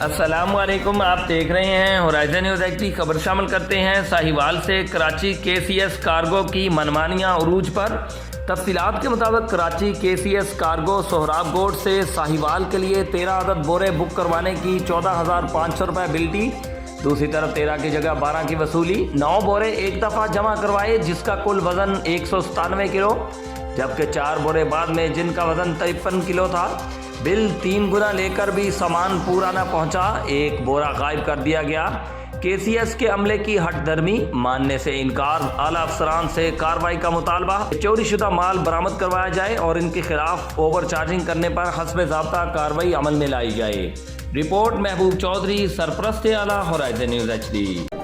अस्सलामुअलैकुम, आप देख रहे हैं होराइजन न्यूज़ एक्ट की खबर। शामिल करते हैं साहिवाल से कराची केसीएस कार्गो की मनमानियां उरूज पर। तफसीलात के मुताबिक कराची केसीएस कार्गो सोहराब गोड से साहिवाल के लिए 13 अदद बोरे बुक करवाने की 14,500 रुपये बिल दी। दूसरी तरफ 13 की जगह 12 की वसूली। 9 बोरे एक दफ़ा जमा करवाए जिसका कुल वज़न 197 किलो, जबकि 4 बोरे बाद में जिनका वज़न 53 किलो था। बिल 3 गुना लेकर भी सामान पूरा न पहुंचा, एक बोरा गायब कर दिया गया। केसीएस के अमले की हट धर्मी, मानने से इनकार, आला अफसरान से कार्रवाई का मुतालबा। चोरी शुदा माल बरामद करवाया जाए और इनके खिलाफ ओवर चार्जिंग करने पर हस्ब ज़ाब्ता कार्रवाई अमल में लाई जाए। रिपोर्ट महबूब चौधरी, सरपरस्त आला, होराइजन न्यूज़ HD।